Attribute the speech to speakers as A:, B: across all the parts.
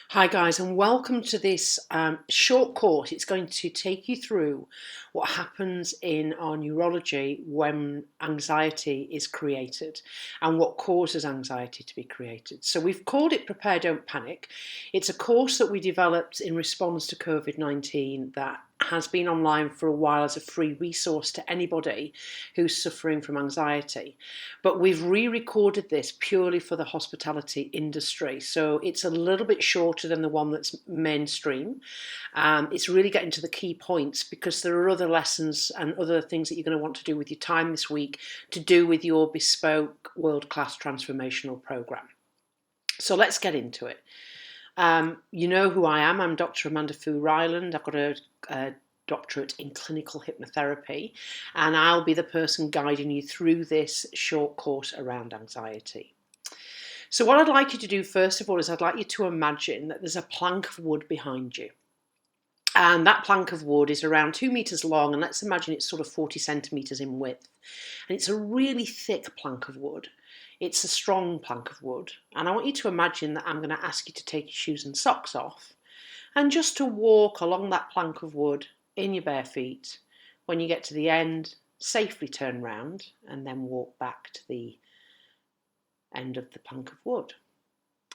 A: Hi guys, and welcome to this short course. It's going to take you through what happens in our neurology when anxiety is created and what causes anxiety to be created. So we've called it Prepare, Don't Panic. It's a course that we developed in response to COVID-19 that has been online for a while as a free resource to anybody who's suffering from anxiety. But we've re-recorded this purely for the hospitality industry. So it's a little bit shorter than the one that's mainstream. It's really getting to the key points because there are other lessons and other things that you're going to want to do with your time this week to do with your bespoke world-class transformational program. So let's get into it. You know who I am. I'm Dr. Amanda Foo-Ryland. I've got a doctorate in clinical hypnotherapy, and I'll be the person guiding you through this short course around anxiety. So what I'd like you to do first of all is I'd like you to imagine that there's a plank of wood behind you. And that plank of wood is around 2 meters long, and let's imagine it's sort of 40 centimeters in width. And it's a really thick plank of wood. It's a strong plank of wood. And I want you to imagine that I'm going to ask you to take your shoes and socks off and just to walk along that plank of wood in your bare feet. When you get to the end, safely turn round and then walk back to the end of the plank of wood.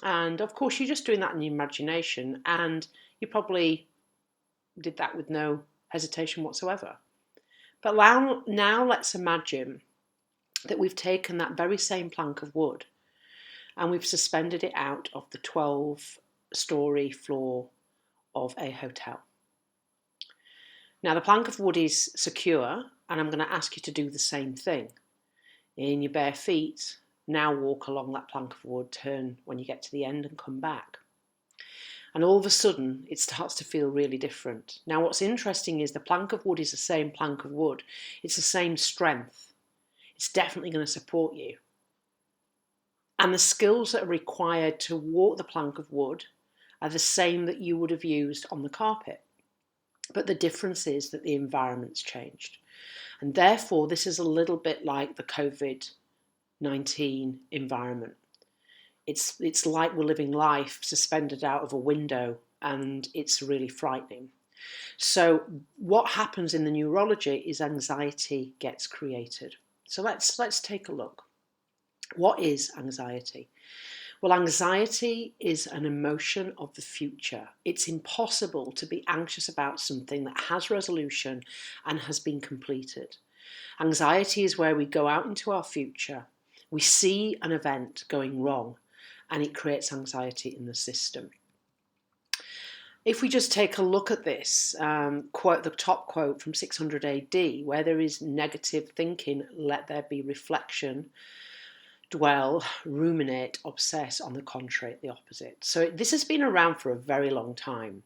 A: And of course, you're just doing that in your imagination, and you probably did that with no hesitation whatsoever. But now let's imagine that we've taken that very same plank of wood and we've suspended it out of the 12-story floor of a hotel. Now the plank of wood is secure, and I'm going to ask you to do the same thing. In your bare feet, now walk along that plank of wood, turn when you get to the end and come back. And all of a sudden, it starts to feel really different. Now, what's interesting is the plank of wood is the same plank of wood. It's the same strength. It's definitely going to support you. And the skills that are required to walk the plank of wood are the same that you would have used on the carpet. But the difference is that the environment's changed. And therefore, this is a little bit like the COVID-19 environment. It's like we're living life suspended out of a window, and it's really frightening. So what happens in the neurology is anxiety gets created. So let's take a look. What is anxiety? Well, anxiety is an emotion of the future. It's impossible to be anxious about something that has resolution and has been completed. Anxiety is where we go out into our future, we see an event going wrong, and it creates anxiety in the system. If we just take a look at this, quote, the top quote from 600 AD, where there is negative thinking, let there be reflection, dwell, ruminate, obsess, on the contrary, the opposite. So this has been around for a very long time.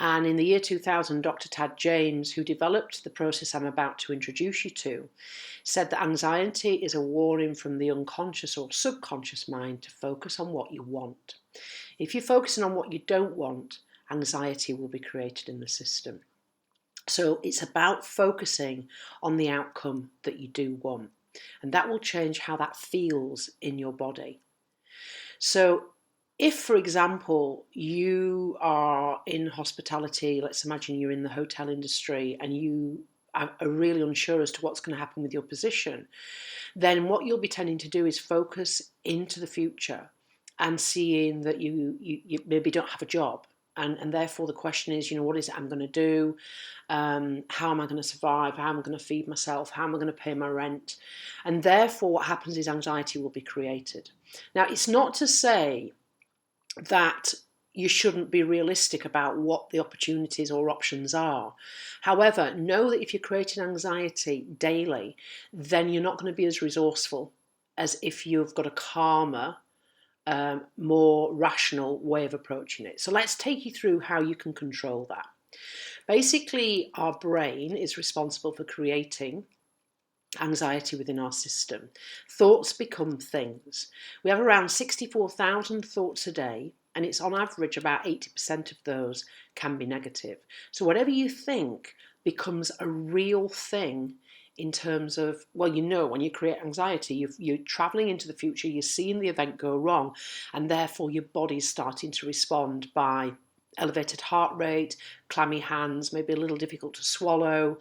A: And in the year 2000, Dr. Tad James, who developed the process I'm about to introduce you to, said that anxiety is a warning from the unconscious or subconscious mind to focus on what you want. If you're focusing on what you don't want, anxiety will be created in the system. So it's about focusing on the outcome that you do want, and that will change how that feels in your body. So if, for example, you are in hospitality, let's imagine you're in the hotel industry and you are really unsure as to what's going to happen with your position, then what you'll be tending to do is focus into the future and seeing that you maybe don't have a job. And therefore the question is, what is it I'm going to do? How am I going to survive? How am I going to feed myself? How am I going to pay my rent? And therefore what happens is anxiety will be created. Now, it's not to say that you shouldn't be realistic about what the opportunities or options are. However, know that if you're creating anxiety daily, then you're not going to be as resourceful as if you've got a calmer, more rational way of approaching it. So let's take you through how you can control that. Basically, our brain is responsible for creating anxiety within our system. Thoughts become things. We have around 64,000 thoughts a day, and it's on average about 80% of those can be negative. So whatever you think becomes a real thing in terms of, well, when you create anxiety, you're traveling into the future, you're seeing the event go wrong, and therefore your body's starting to respond by elevated heart rate, clammy hands, maybe a little difficult to swallow,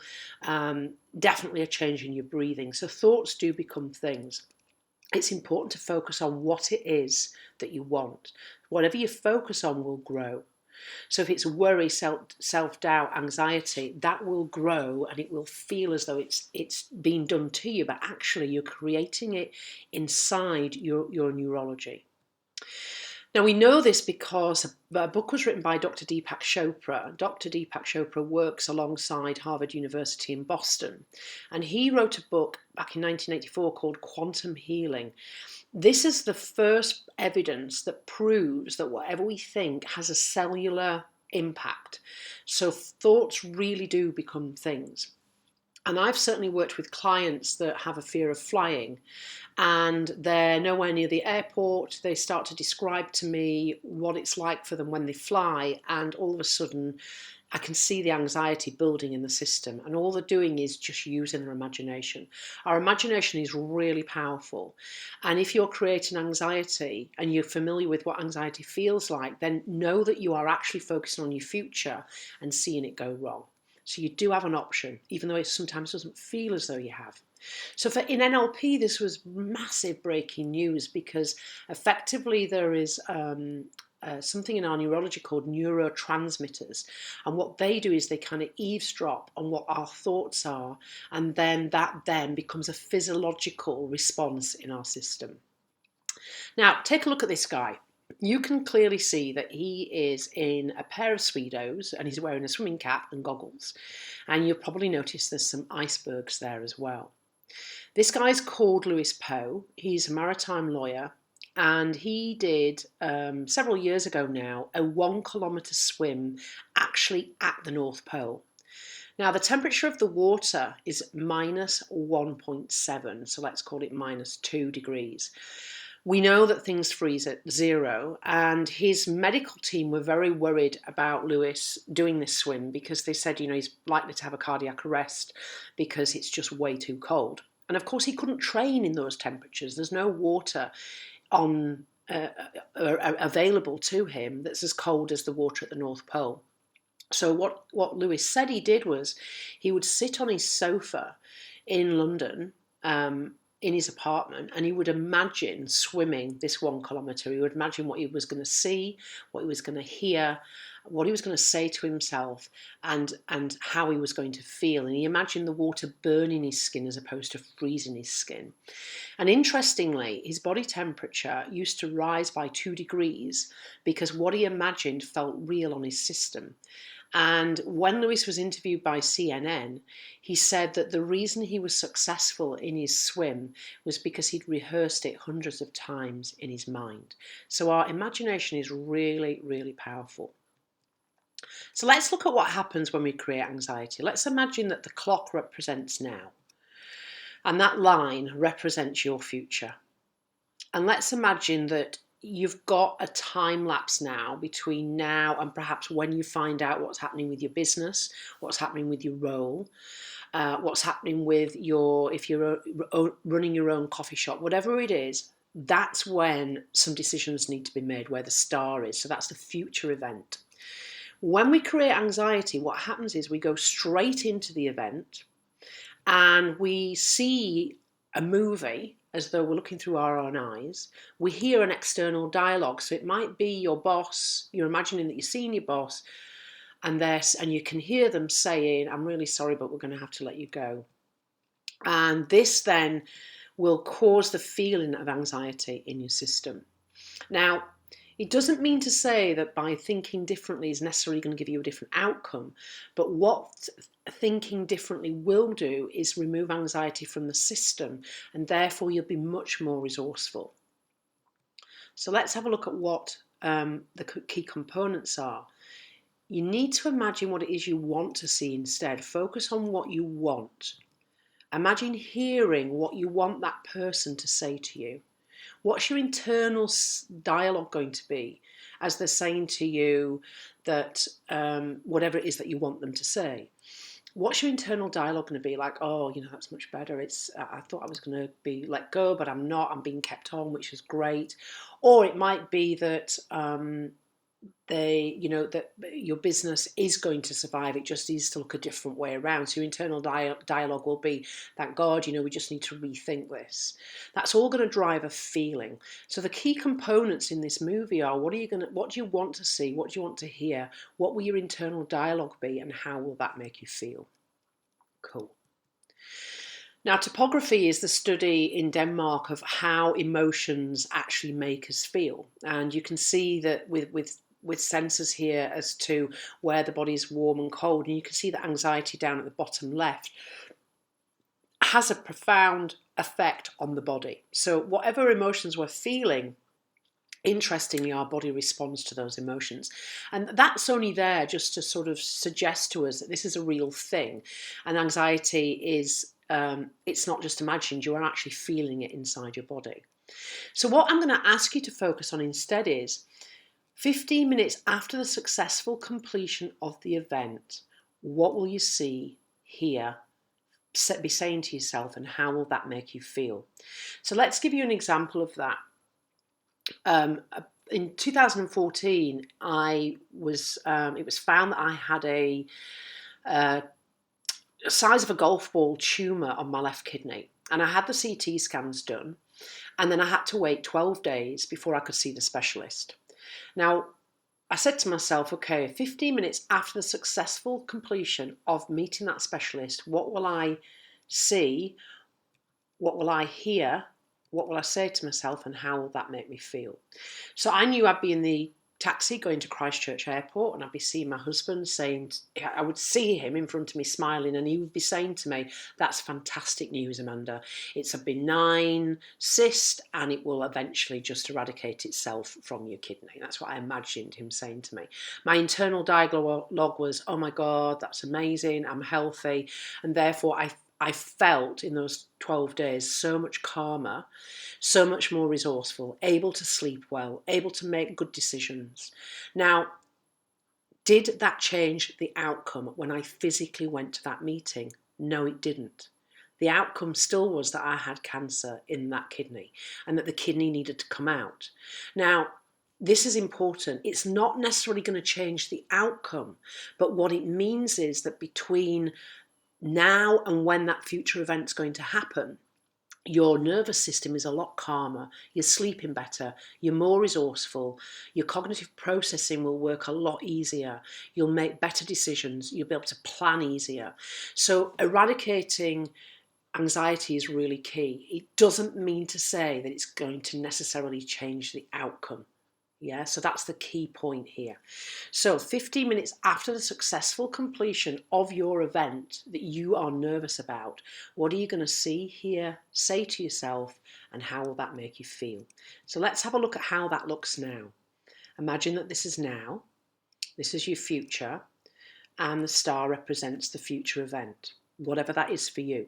A: definitely a change in your breathing. So thoughts do become things. It's important to focus on what it is that you want. Whatever you focus on will grow. So if it's worry, self-doubt, anxiety, that will grow and it will feel as though it's being done to you, but actually you're creating it inside your neurology. Now we know this because a book was written by Dr. Deepak Chopra. Dr. Deepak Chopra works alongside Harvard University in Boston, and he wrote a book back in 1984 called Quantum Healing. This is the first evidence that proves that whatever we think has a cellular impact. So thoughts really do become things. And I've certainly worked with clients that have a fear of flying, and they're nowhere near the airport. They start to describe to me what it's like for them when they fly, and all of a sudden I can see the anxiety building in the system, and all they're doing is just using their imagination. Our imagination is really powerful, and if you're creating anxiety and you're familiar with what anxiety feels like, then know that you are actually focusing on your future and seeing it go wrong. So you do have an option, even though it sometimes doesn't feel as though you have. So in NLP, this was massive breaking news, because effectively there is something in our neurology called neurotransmitters. And what they do is they kind of eavesdrop on what our thoughts are, and then that then becomes a physiological response in our system. Now, take a look at this guy. You can clearly see that he is in a pair of Speedos and he's wearing a swimming cap and goggles. And you'll probably notice there's some icebergs there as well. This guy's called Lewis Poe. He's a maritime lawyer, and he did, several years ago now, a 1 kilometre swim actually at the North Pole. Now, the temperature of the water is minus 1.7, so let's call it minus 2 degrees. We know that things freeze at 0, and his medical team were very worried about Lewis doing this swim, because they said, he's likely to have a cardiac arrest because it's just way too cold. And of course, he couldn't train in those temperatures. There's no water available to him that's as cold as the water at the North Pole. So what Lewis said he did was he would sit on his sofa in London, in his apartment, and he would imagine swimming this 1 kilometre. He would imagine what he was going to see, what he was going to hear, what he was going to say to himself, and how he was going to feel. And he imagined the water burning his skin as opposed to freezing his skin. And interestingly, his body temperature used to rise by 2 degrees because what he imagined felt real on his system. And when Lewis was interviewed by CNN, he said that the reason he was successful in his swim was because he'd rehearsed it hundreds of times in his mind. So our imagination is really, really powerful. So let's look at what happens when we create anxiety. Let's imagine that the clock represents now, and that line represents your future. And let's imagine that you've got a time lapse now between now and perhaps when you find out what's happening with your business, what's happening with your role, what's happening with if you're running your own coffee shop, whatever it is. That's when some decisions need to be made, where the star is. So that's the future event. When we create anxiety, what happens is we go straight into the event and we see a movie as though we're looking through our own eyes. We hear an external dialogue. So it might be your boss. You're imagining that you're seeing your boss, and you can hear them saying, "I'm really sorry, but we're going to have to let you go." And this then will cause the feeling of anxiety in your system. Now, it doesn't mean to say that by thinking differently is necessarily going to give you a different outcome, but what thinking differently will do is remove anxiety from the system, and therefore you'll be much more resourceful. So let's have a look at what the key components are. You need to imagine what it is you want to see instead. Focus on what you want. Imagine hearing what you want that person to say to you. What's your internal dialogue going to be as they're saying to you that whatever it is that you want them to say? What's your internal dialogue going to be like? Oh, that's much better. I thought I was going to be let go, but I'm not. I'm being kept on, which is great. Or it might be that that your business is going to survive. It just needs to look a different way around. So your internal dialogue will be, thank God, we just need to rethink this. That's all going to drive a feeling. So the key components in this movie are, what do you want to see? What do you want to hear? What will your internal dialogue be, and how will that make you feel? Cool. Now, topography is the study in Denmark of how emotions actually make us feel. And you can see that with sensors here as to where the body is warm and cold. And you can see that anxiety down at the bottom left has a profound effect on the body. So whatever emotions we're feeling, interestingly, our body responds to those emotions. And that's only there just to sort of suggest to us that this is a real thing. And anxiety is, it's not just imagined, you are actually feeling it inside your body. So what I'm going to ask you to focus on instead is 15 minutes after the successful completion of the event, what will you see, hear, be saying to yourself, and how will that make you feel? So let's give you an example of that. In 2014, it was found that I had a size of a golf ball tumour on my left kidney, and I had the CT scans done, and then I had to wait 12 days before I could see the specialist. Now, I said to myself, okay, 15 minutes after the successful completion of meeting that specialist, what will I see? What will I hear? What will I say to myself, and how will that make me feel? So I knew I'd be in the taxi going to Christchurch Airport, and I'd be seeing my husband I would see him in front of me smiling, and he would be saying to me, that's fantastic news, Amanda. It's a benign cyst and it will eventually just eradicate itself from your kidney. That's what I imagined him saying to me. My internal dialogue was, oh my God, that's amazing, I'm healthy. And therefore I felt in those 12 days so much calmer, so much more resourceful, able to sleep well, able to make good decisions. Now, did that change the outcome when I physically went to that meeting? No, it didn't. The outcome still was that I had cancer in that kidney and that the kidney needed to come out. Now, this is important. It's not necessarily going to change the outcome, but what it means is that between now and when that future event's going to happen, your nervous system is a lot calmer, you're sleeping better, you're more resourceful, your cognitive processing will work a lot easier, you'll make better decisions, you'll be able to plan easier. So eradicating anxiety is really key. It doesn't mean to say that it's going to necessarily change the outcome. Yeah, so that's the key point here. So 15 minutes after the successful completion of your event that you are nervous about, what are you going to see, hear, say to yourself, and how will that make you feel? So let's have a look at how that looks now. Imagine that this is now, this is your future, and the star represents the future event, whatever that is for you.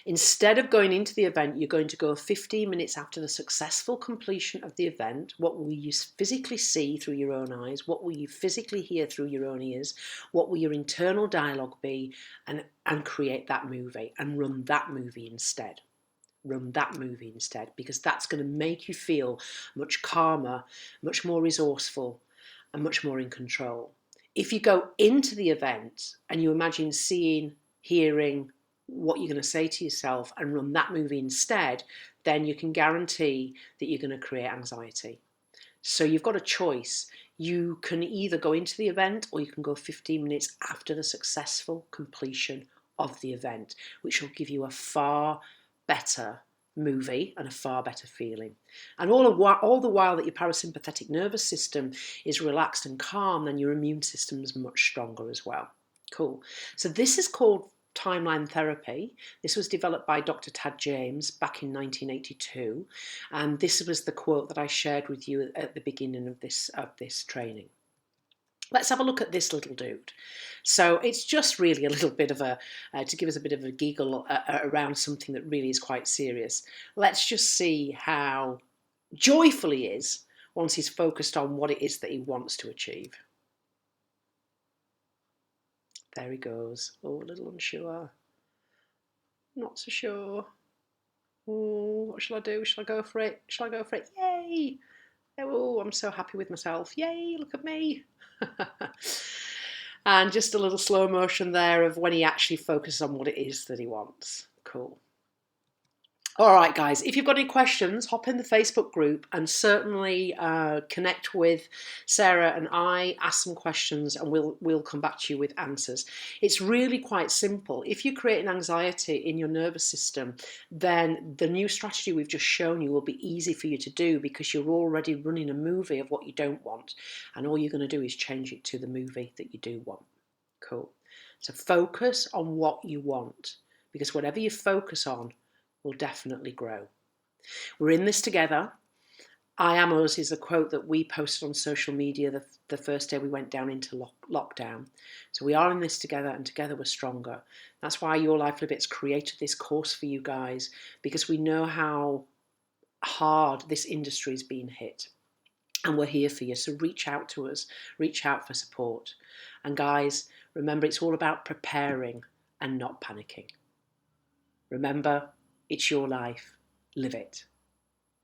A: Instead of going into the event, you're going to go 15 minutes after the successful completion of the event. What will you physically see through your own eyes? What will you physically hear through your own ears? What will your internal dialogue be? And create that movie and run that movie instead. Run that movie instead, because that's going to make you feel much calmer, much more resourceful, and much more in control. If you go into the event and you imagine seeing, hearing, what you're going to say to yourself and run that movie instead, then you can guarantee that you're going to create anxiety. So you've got a choice. You can either go into the event or you can go 15 minutes after the successful completion of the event, which will give you a far better movie and a far better feeling. And all the while that your parasympathetic nervous system is relaxed and calm, then your immune system is much stronger as well. Cool. So this is called timeline therapy. This was developed by Dr. Tad James back in 1982, and this was the quote that I shared with you at the beginning of this training. Let's have a look at this little dude. So it's just really a little bit of to give us a bit of a giggle around something that really is quite serious. Let's just see how joyful he is once he's focused on what it is that he wants to achieve. There he goes. Oh, a little unsure. Not so sure. Oh, what shall I do? Shall I go for it? Shall I go for it? Yay! Oh, I'm so happy with myself. Yay, look at me. And just a little slow motion there of when he actually focuses on what it is that he wants. Cool. All right, guys, if you've got any questions, hop in the Facebook group and certainly connect with Sarah and I, ask some questions, and we'll come back to you with answers. It's really quite simple. If you create an anxiety in your nervous system, then the new strategy we've just shown you will be easy for you to do because you're already running a movie of what you don't want. And all you're going to do is change it to the movie that you do want. Cool. So focus on what you want, because whatever you focus on will definitely grow. We're in this together. I am us is a quote that we posted on social media the first day we went down into lockdown. So we are in this together, and together we're stronger. That's why Your Life Libit's created this course for you guys, because we know how hard this industry's been hit. And we're here for you. So reach out to us, reach out for support. And guys, remember, it's all about preparing and not panicking. Remember, it's your life. Live it.